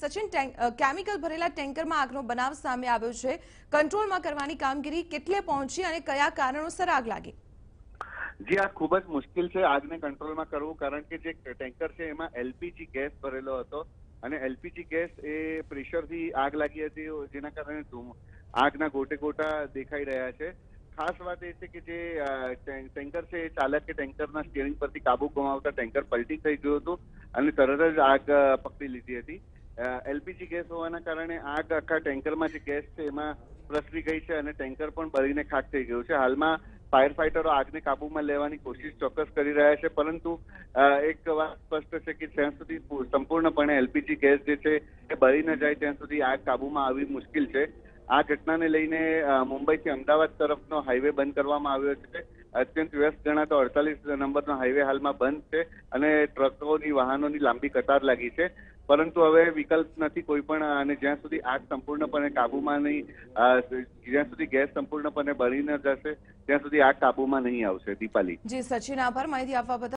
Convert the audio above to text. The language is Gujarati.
સચિન, કેમિકલ ભરેલા ટેન્કરમાં આગનો બનાવ સામે આવ્યો છે. કંટ્રોલમાં કરવાની કામગીરી કેટલે પહોંચી અને કયા કારણોસર આગ લાગી? જી, આ ખૂબ જ મુશ્કેલ છે આગને કંટ્રોલમાં કરવું, કારણ કે જે ટેન્કર છે એમાં એલપીજી ગેસ ભરેલો હતો અને એલપીજી ગેસ એ પ્રેશરથી આગ લાગી હતી, જેના કારણે આગના ગોટે ગોટા દેખાઈ રહ્યા છે. ખાસ વાત એ છે કે જે ટેન્કર છે એ ચાલકે ટેન્કરના સ્ટીયરિંગ પરથી કાબુ ગુમાવતા ટેન્કર પલટી થઈ ગયું હતું અને તરત જ આગ પકડી લીધી હતી. એલપીજી ગેસ હોવાના કારણે આગ આખા ટેન્કરમાં જે ગેસ છે એમાં પ્રસરી ગઈ છે અને ટેન્કર પણ બળીને ખાક થઈ ગયું છે. હાલમાં ફાયર ફાઈટરો આગને કાબુમાં લેવાની કોશિશ ચોક્કસ કરી રહ્યા છે, પરંતુ એક વાત સ્પષ્ટ છે કે જ્યાં સુધી સંપૂર્ણપણે એલપીજી ગેસ જે છે એ બળી ન જાય ત્યાં સુધી આગ કાબુમાં આવવી મુશ્કેલ છે. આ ઘટનાને લઈને મુંબઈથી અમદાવાદ તરફનો હાઈવે બંધ કરવામાં આવ્યો છે. અત્યંત વ્યસ્ત ગણાતો 48 નંબરનો હાઈવે હાલમાં બંધ છે અને ટ્રકોની વાહનોની લાંબી કતાર લાગી છે. પરંતુ હવે વિકલ્પ નથી કોઈ પણ, અને જ્યાં સુધી આગ સંપૂર્ણપણે કાબુમાં નહીં, જ્યાં સુધી ગેસ સંપૂર્ણપણે બળી ન જશે ત્યાં સુધી આગ કાબુમાં નહીં આવશે. દીપાલી. જી સચિન, આભાર માહિતી આપવા બદલ.